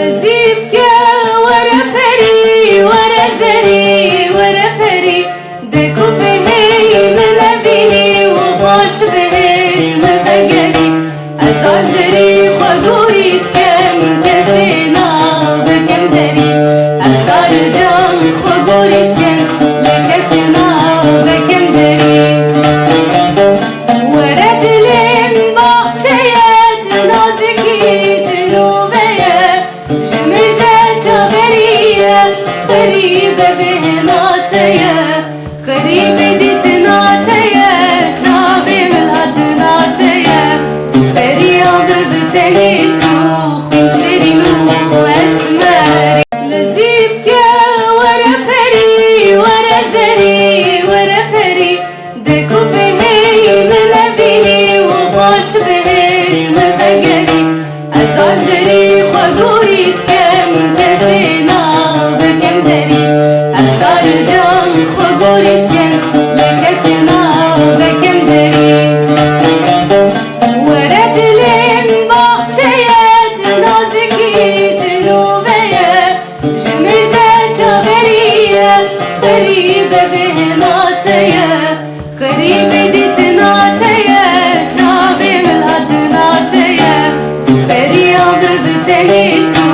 لزيبك ورا فري ورا زري ورا فري دكو بهي ملبيني وباش بهي مبقري أزار زري خدوري كم كسينا بكم دري أزار جام خدوري كم لكسينا بكم دري ورد لم بخشيات نازكي تنوبية جمجة جابرية قريبة بهناتية قريبة دي تناتية جابي ملها تناتية بريا ببتنيتو خنشرينو واسماري لزيبك ورا فري ورا زري ورا فري دكو بهي ملبيني وباش بهي مبقري أزار زري خدوري كم كسينا بكم دري أزار جام خدوري كم لكسينا بكم دري ورد لم بخشيات نازكي تنوبية جمجة جابرية قريبة بهناتية قريبة دي تناتية جابي ملها تناتية بريا ببتنيتو